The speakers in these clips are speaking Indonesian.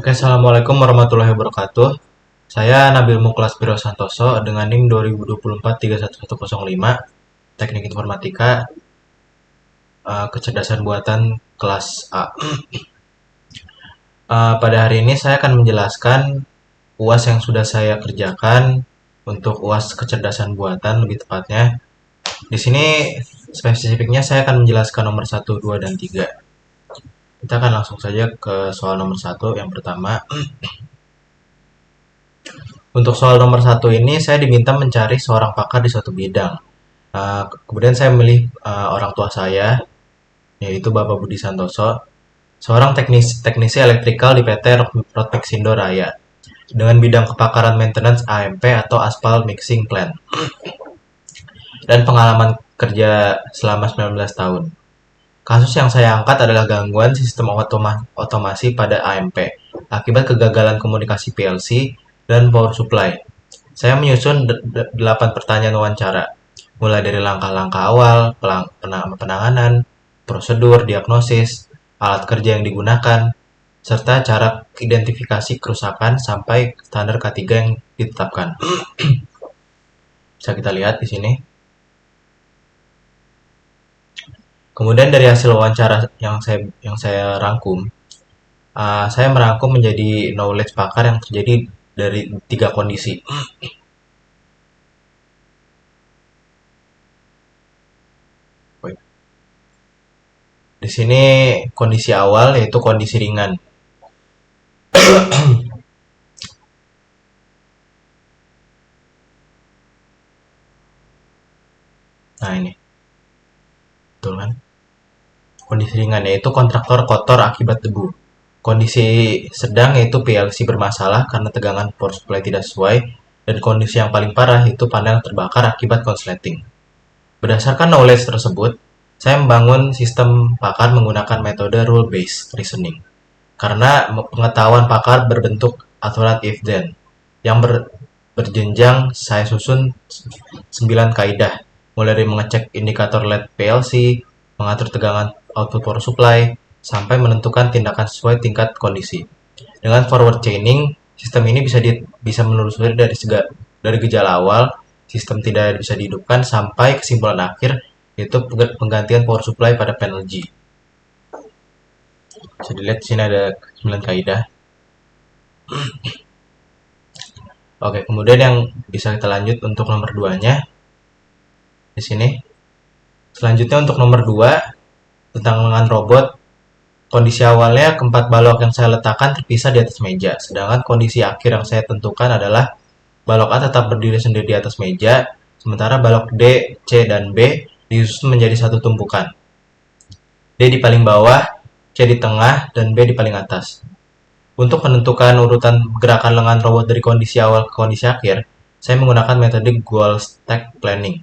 Oke, Assalamualaikum warahmatullahi wabarakatuh. Saya Nabil Muklas Biro Santoso dengan NIM 2024-31105, Teknik Informatika, Kecerdasan Buatan kelas A. Pada hari ini saya akan menjelaskan UAS yang sudah saya kerjakan untuk UAS Kecerdasan Buatan lebih tepatnya. Di sini spesifiknya saya akan menjelaskan nomor 1, 2, dan 3. Kita akan langsung saja ke soal nomor 1 yang pertama. Untuk soal nomor 1 ini saya diminta mencari seorang pakar di suatu bidang. Kemudian saya memilih orang tua saya, yaitu Bapak Budi Santoso, seorang teknisi elektrikal di PT Rotmexindo Raya, dengan bidang kepakaran maintenance AMP atau Aspal Mixing Plant, dan pengalaman kerja selama 19 tahun. Kasus yang saya angkat adalah gangguan sistem otomasi pada AMP akibat kegagalan komunikasi PLC dan power supply. Saya menyusun 8 pertanyaan wawancara, mulai dari langkah-langkah awal, penanganan, prosedur, diagnosis, alat kerja yang digunakan, serta cara identifikasi kerusakan sampai standar K3 yang ditetapkan. Bisa kita lihat di sini. Kemudian dari hasil wawancara yang saya rangkum, saya merangkum menjadi knowledge pakar yang terjadi dari 3 kondisi. Di sini kondisi awal yaitu kondisi ringan. Nah ini, betul kan? Kondisi ringan yaitu kontraktor kotor akibat debu. Kondisi sedang yaitu PLC bermasalah karena tegangan power supply tidak sesuai. Dan kondisi yang paling parah yaitu panel terbakar akibat konsleting. Berdasarkan knowledge tersebut, saya membangun sistem pakar menggunakan metode rule-based reasoning. Karena pengetahuan pakar berbentuk aturan if-then. Yang berjenjang saya susun 9 kaidah. Mulai dari mengecek indikator LED PLC, mengatur tegangan output power supply, sampai menentukan tindakan sesuai tingkat kondisi. Dengan forward chaining, sistem ini bisa menelusuri dari gejala awal, sistem tidak bisa dihidupkan, sampai kesimpulan akhir, yaitu penggantian power supply pada panel G. Bisa dilihat di sini ada 9 kaidah. Oke, kemudian yang bisa kita lanjut untuk nomor 2-nya di sini. Selanjutnya untuk nomor 2 tentang lengan robot. Kondisi awalnya keempat balok yang saya letakkan terpisah di atas meja, sedangkan kondisi akhir yang saya tentukan adalah balok A tetap berdiri sendiri di atas meja, sementara balok D, C, dan B disusun menjadi satu tumpukan. D di paling bawah, C di tengah, dan B di paling atas. Untuk menentukan urutan gerakan lengan robot dari kondisi awal ke kondisi akhir, saya menggunakan metode goal stack planning.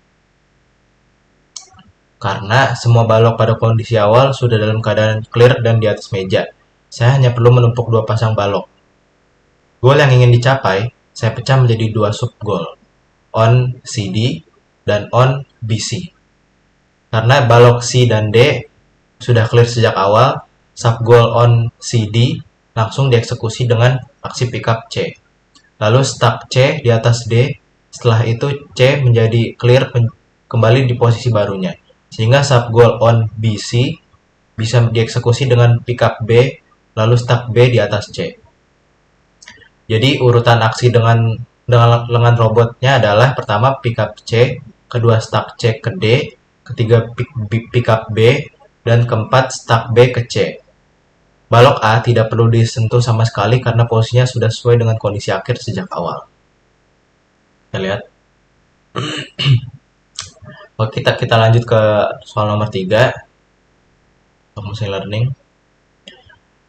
Karena semua balok pada kondisi awal sudah dalam keadaan clear dan di atas meja. Saya hanya perlu menumpuk 2 pasang balok. Goal yang ingin dicapai, saya pecah menjadi 2 sub-goal, on CD dan on BC. Karena balok C dan D sudah clear sejak awal, sub-goal on CD langsung dieksekusi dengan aksi pickup C. Lalu stack C di atas D, setelah itu C menjadi clear kembali di posisi barunya. Sehingga sub-goal on BC bisa dieksekusi dengan pickup B, lalu stack B di atas C. Jadi urutan aksi dengan lengan robotnya adalah pertama pickup C, kedua stack C ke D, ketiga pickup B, dan keempat stack B ke C. Balok A tidak perlu disentuh sama sekali karena posisinya sudah sesuai dengan kondisi akhir sejak awal. Kita lihat. Oke, kita lanjut ke soal nomor 3 untuk machine learning.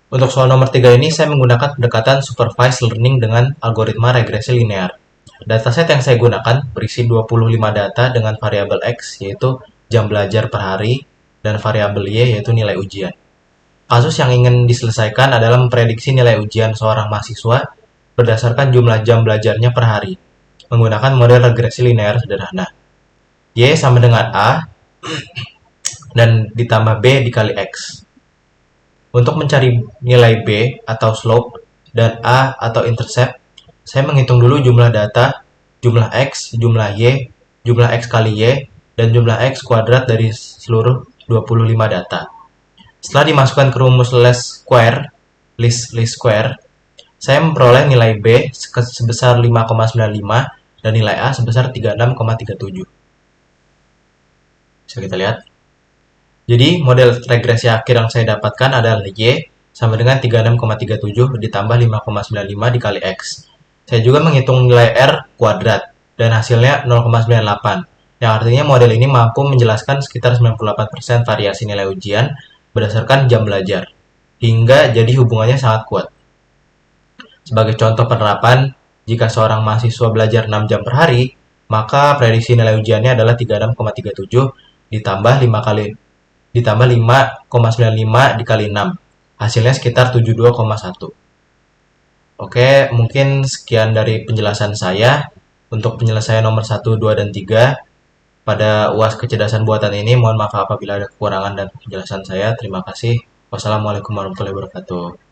Untuk soal nomor 3 ini saya menggunakan pendekatan supervised learning dengan algoritma regresi linear. Dataset yang saya gunakan berisi 25 data dengan variabel X, yaitu jam belajar per hari, dan variabel Y, yaitu nilai ujian. Kasus yang ingin diselesaikan adalah memprediksi nilai ujian seorang mahasiswa berdasarkan jumlah jam belajarnya per hari, menggunakan model regresi linear sederhana. Y sama dengan A, dan ditambah B dikali X. Untuk mencari nilai B atau slope dan A atau intercept, saya menghitung dulu jumlah data, jumlah X, jumlah Y, jumlah X kali Y, dan jumlah X kuadrat dari seluruh 25 data. Setelah dimasukkan ke rumus list square, saya memperoleh nilai B sebesar 5,95 dan nilai A sebesar 36,37. Bisa kita lihat. Jadi, model regresi akhir yang saya dapatkan adalah Y sama dengan 36,37 ditambah 5,95 dikali X. Saya juga menghitung nilai R kuadrat dan hasilnya 0,98, yang artinya model ini mampu menjelaskan sekitar 98% variasi nilai ujian berdasarkan jam belajar, hingga jadi hubungannya sangat kuat. Sebagai contoh penerapan, jika seorang mahasiswa belajar 6 jam per hari, maka prediksi nilai ujiannya adalah 36,37 ditambah 5,95 dikali 6. Hasilnya sekitar 72,1. Oke, mungkin sekian dari penjelasan saya. Untuk penyelesaian nomor 1, 2, dan 3 pada UAS kecerdasan buatan ini, mohon maaf apabila ada kekurangan dan penjelasan saya. Terima kasih. Wassalamualaikum warahmatullahi wabarakatuh.